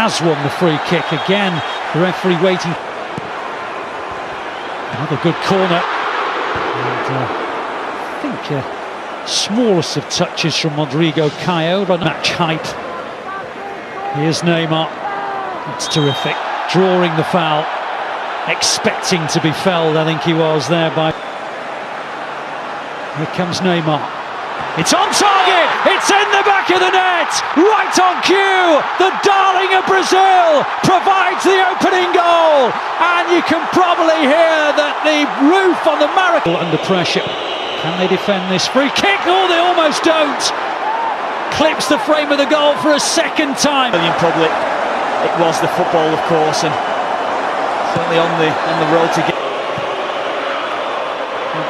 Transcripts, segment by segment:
has won the free kick again. The referee waiting. Another good corner. And I think smallest of touches from Rodrigo Caio. Match height. Here's Neymar. That's terrific. Drawing the foul. Expecting to be felled, I think he was there by... Here comes Neymar. It's on target! It's in the back of the net! Right on cue! The darling of Brazil provides the opening goal! And you can probably hear that the roof on the Maracanã... Under pressure. Can they defend this free kick? Oh, they almost don't! Clips the frame of the goal for a second time. In public, it was the football, of course, and certainly on the road to get...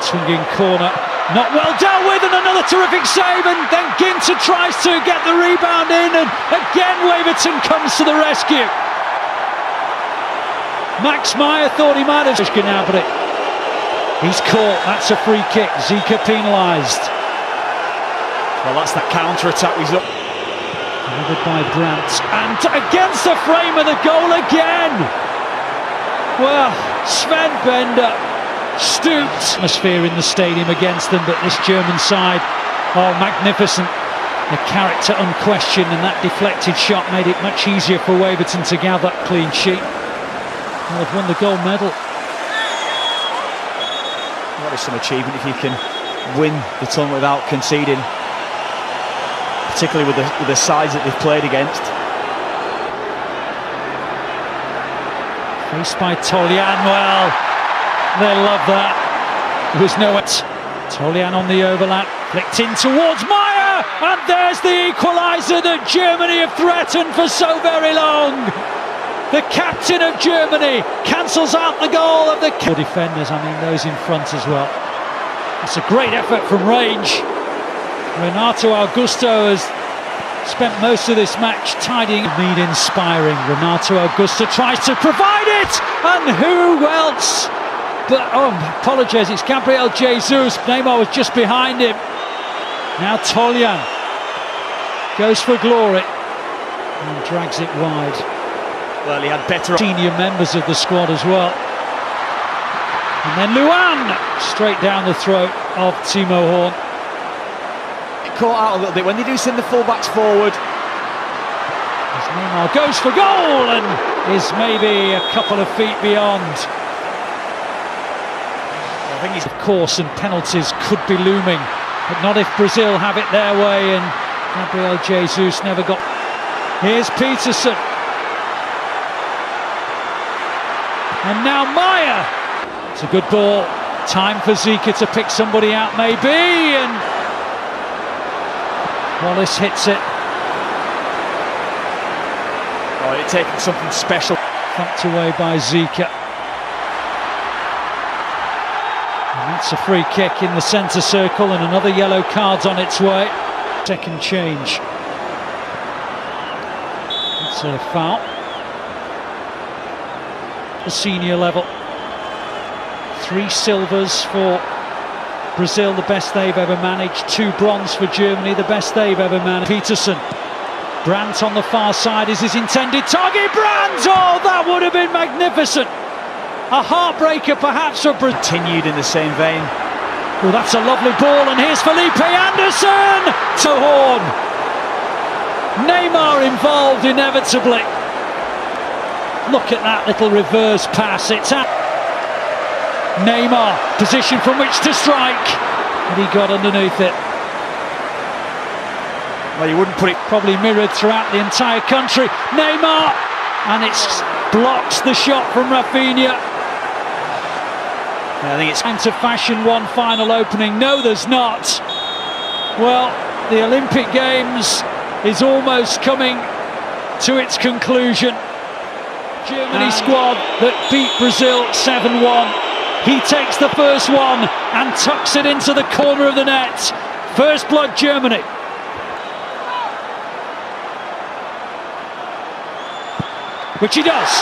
Swinging corner. Not well dealt with, and another terrific save, and then Ginter tries to get the rebound in, and again Waverton comes to the rescue. Max Meyer thought he might have Gnabry. He's caught, that's a free kick. Zica penalised. Well, that's that counter-attack. He's up. Delivered by Brandt, and against the frame of the goal again. Well, Sven Bender stooped. Atmosphere in the stadium against them, but this German side, oh, magnificent. The character unquestioned, and that deflected shot made it much easier for Waverton to gather clean sheet. Well, they've won the gold medal. What is some achievement if you can win the tournament without conceding, particularly with the sides that they've played against. Faced by Tolian, well, they love that. There was no... Tolian on the overlap, flicked in towards Meyer, and there's the equaliser that Germany have threatened for so very long. The captain of Germany cancels out the goal of the... defenders, I mean those in front as well. It's a great effort from range. Renato Augusto has spent most of this match tidying. Mead inspiring. Renato Augusto tries to provide it, and who else? But, oh, apologise, it's Gabriel Jesus. Neymar was just behind him. Now Tolian goes for glory and drags it wide. Well, he had better senior members of the squad as well. And then Luan straight down the throat of Timo Horn. Caught out a little bit when they do send the fullbacks forward. As Neymar goes for goal and is maybe a couple of feet beyond. I think he's... Of course, and penalties could be looming, but not if Brazil have it their way, and Gabriel Jesus never got... Here's Peterson. And now Meyer. It's a good ball. Time for Zica to pick somebody out maybe, and Wallace hits it. Oh, it's taken something special. Thumped away by Zica. And that's a free kick in the centre circle, and another yellow card's on its way. Second change. It's a foul. The senior level. 3 silvers for Brazil, the best they've ever managed. 2 bronze for Germany, the best they've ever managed. Peterson. Brandt on the far side is his intended target. Brandt! Oh, that would have been magnificent. A heartbreaker perhaps for Brazil. Continued in the same vein. Well, that's a lovely ball, and here's Felipe Anderson to Horn. Neymar involved inevitably. Look at that little reverse pass. It's at Neymar, position from which to strike, and he got underneath it. Well, you wouldn't put it... Probably mirrored throughout the entire country. Neymar, and it blocks the shot from Rafinha. I think it's time to fashion one final opening. No, there's not. Well, the Olympic Games is almost coming to its conclusion. Germany squad that beat Brazil 7-1. He takes the first one and tucks it into the corner of the net. First blood, Germany. Which he does.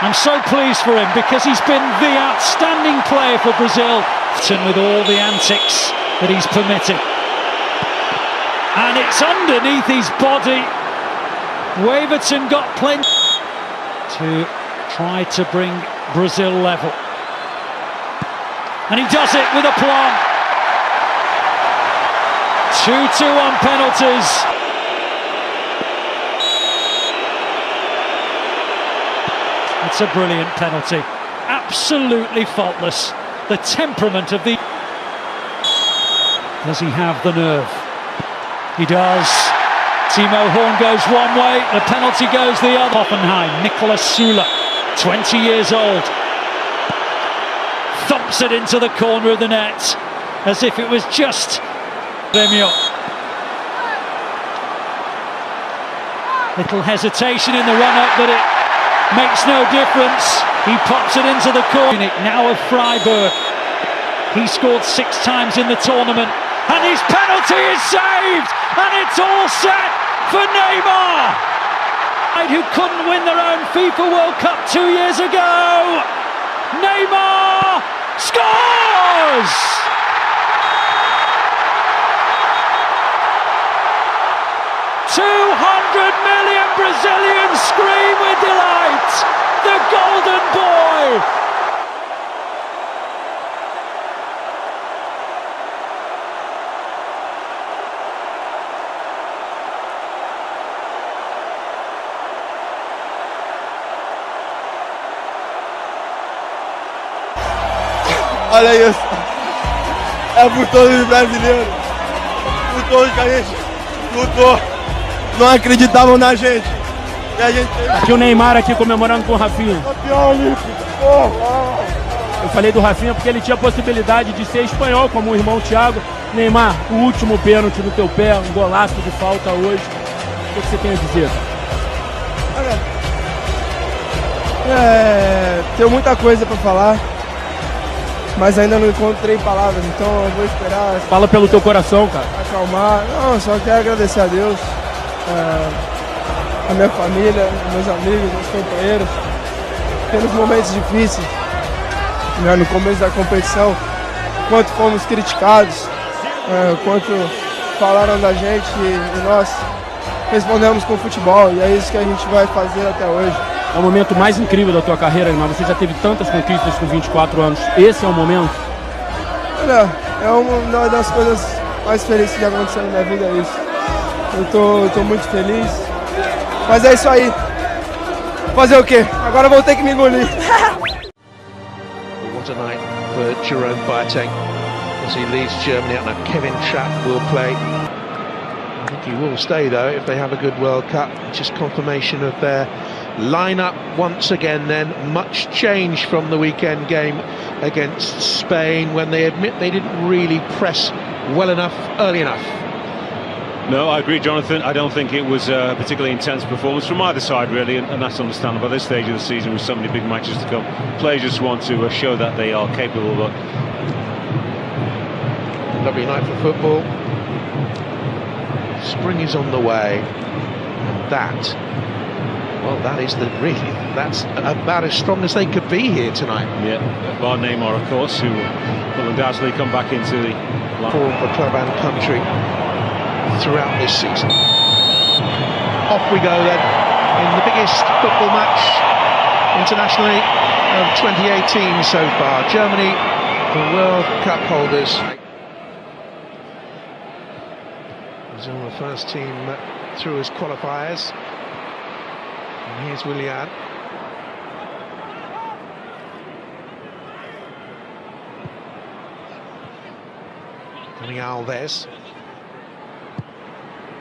I'm so pleased for him because he's been the outstanding player for Brazil, with all the antics that he's permitted. And it's underneath his body. Waverton got plenty to try to bring Brazil level. And he does it with aplomb. 2-2 on penalties. It's a brilliant penalty. Absolutely faultless. The temperament of the... Does he have the nerve? He does. Timo Horn goes one way, the penalty goes the other. Hoffenheim, Niklas Süle, 20 years old. Thumps it into the corner of the net, as if it was just Remio. Little hesitation in the run-up, but it makes no difference. He pops it into the corner. Now of Freiburg. He scored 6 times in the tournament, and his penalty is saved, and it's all set for Neymar, who couldn't win their own FIFA World Cup 2 years ago. Neymar scores! $200 million Brazilians scream with delight. The golden boy. Olha isso, é por todos os brasileiros, por todos que a gente lutou, não acreditavam na gente, e a gente... Aqui o Neymar aqui comemorando com o Rafinha. Campeão olímpico! Eu falei do Rafinha porque ele tinha a possibilidade de ser espanhol, como o irmão Thiago. Neymar, o último pênalti no teu pé, um golaço de falta hoje. O que você tem a dizer? Olha, tenho muita coisa para falar, mas ainda não encontrei palavras, então eu vou esperar. Fala pelo teu coração, cara. Acalmar. Não, só quero agradecer a Deus, a minha família, meus amigos, meus companheiros, pelos momentos difíceis, né, no começo da competição, quanto fomos criticados, quanto falaram da gente e nós respondemos com futebol, e é isso que a gente vai fazer até hoje. É o momento mais incrível da tua carreira, Neymar. Você já teve tantas conquistas com 24 anos. Esse é o momento? Olha, é uma das coisas mais felizes que já aconteceu na minha vida, é isso. Eu tô muito feliz. Mas é isso aí. Fazer o quê? Agora eu vou ter que me engolir. What a night for Jerome Boateng as he leads Germany. And Kevin Trapp will play. I think he will stay though if they have a good World Cup. Just confirmation of their lineup once again then. Much change from the weekend game against Spain when they admit they didn't really press well enough early enough. No, I agree, Jonathan. I don't think it was a particularly intense performance from either side, really, and that's understandable at this stage of the season with so many big matches to come. Players just want to show that they are capable. But lovely night for football. Spring is on the way, and that, well, that's about as strong as they could be here tonight. Yeah, bar Neymar, of course, who will undoubtedly come back into the form for club and country throughout this season. Off we go then in the biggest football match internationally of 2018 so far. Germany, the World Cup holders. Brazil, the first team through as qualifiers. And here's Willian. Dani Alves.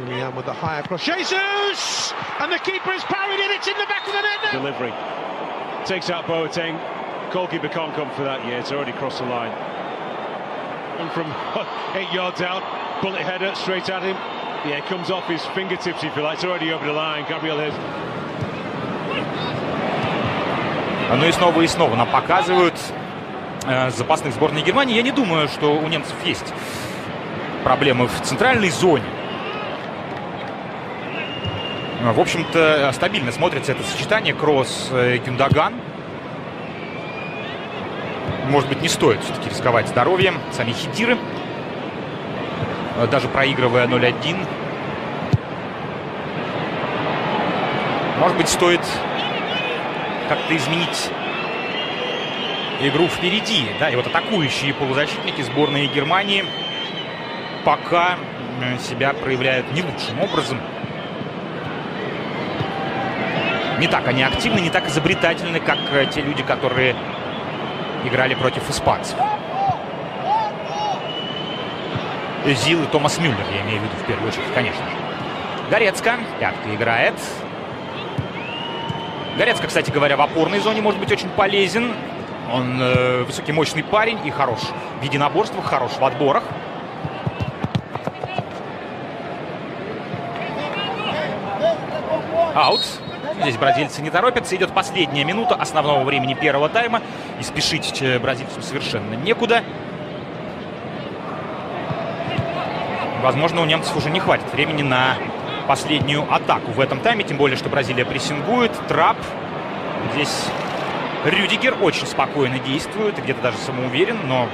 Willian with the higher cross. Jesus! And the keeper has parried it. It's in the back of the net now. Delivery. Takes out Boateng. Goalkeeper can't come for that. Yeah, it's already crossed the line. And from 8 yards out, bullet header straight at him. Yeah, it comes off his fingertips, if you like. It's already over the line. Gabriel Hez. Ну и снова нам показывают запасных сборной Германии. Я не думаю, что у немцев есть проблемы в центральной зоне. В общем-то, стабильно смотрится это сочетание Кросс-Гюндоган. Может быть, не стоит все-таки рисковать здоровьем. Сами Хидиры, даже проигрывая 0-1. Может быть, стоит как-то изменить игру впереди. Да, и вот атакующие полузащитники сборной Германии пока себя проявляют не лучшим образом. Не так они активны, не так изобретательны, как те люди, которые играли против испанцев. Özil и Томас Мюллер, я имею в виду в первую очередь, конечно же. Горецка. Пятка играет. Горецка, кстати говоря, в опорной зоне может быть очень полезен. Он высокий, мощный парень и хорош в единоборствах, хорош в отборах. Аут. Здесь бразильцы не торопятся. Идет последняя минута основного времени первого тайма. И спешить бразильцам совершенно некуда. Возможно, у немцев уже не хватит времени на последнюю атаку в этом тайме. Тем более, что Бразилия прессингует. Трап. Здесь Рюдигер очень спокойно действует. Где-то даже самоуверен, но